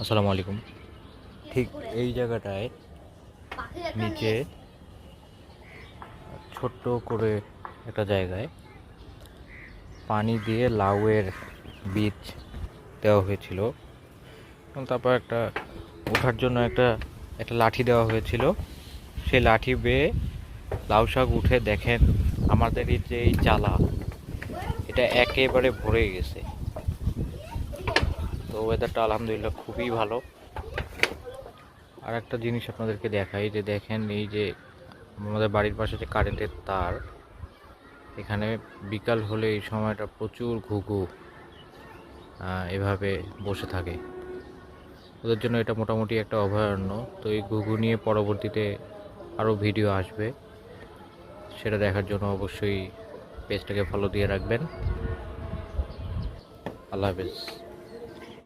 আসসালামু আলাইকুম। ঠিক এই জায়গাটায় নিচে ছোট্ট করে একটা জায়গায় পানি দিয়ে লাউয়ের বীজ দেওয়া হয়েছিল এবং তারপর একটা ওঠার জন্য একটা একটা লাঠি দেওয়া হয়েছিল। সেই লাঠি বেয়ে লাউ শাক উঠে দেখেন আমাদের এই যে এই চালা, এটা একেবারে ভরে গেছে। তো ওয়েদারটা আলহামদুলিল্লাহ খুবই ভালো। আর একটা জিনিস আপনাদেরকে দেখাই, যে দেখেন এই যে আমাদের বাড়ির পাশে যে কারেন্টের তার, এখানে বিকাল হলে এই সময়টা প্রচুর ঘুঘু এভাবে বসে থাকে। ওদের জন্য এটা মোটামুটি একটা অভয়ারণ্য। তো এই ঘুঘু নিয়ে পরবর্তীতে আরও ভিডিও আসবে, সেটা দেখার জন্য অবশ্যই পেজটাকে ফলো দিয়ে রাখবেন। আল্লাহ হাফেজ।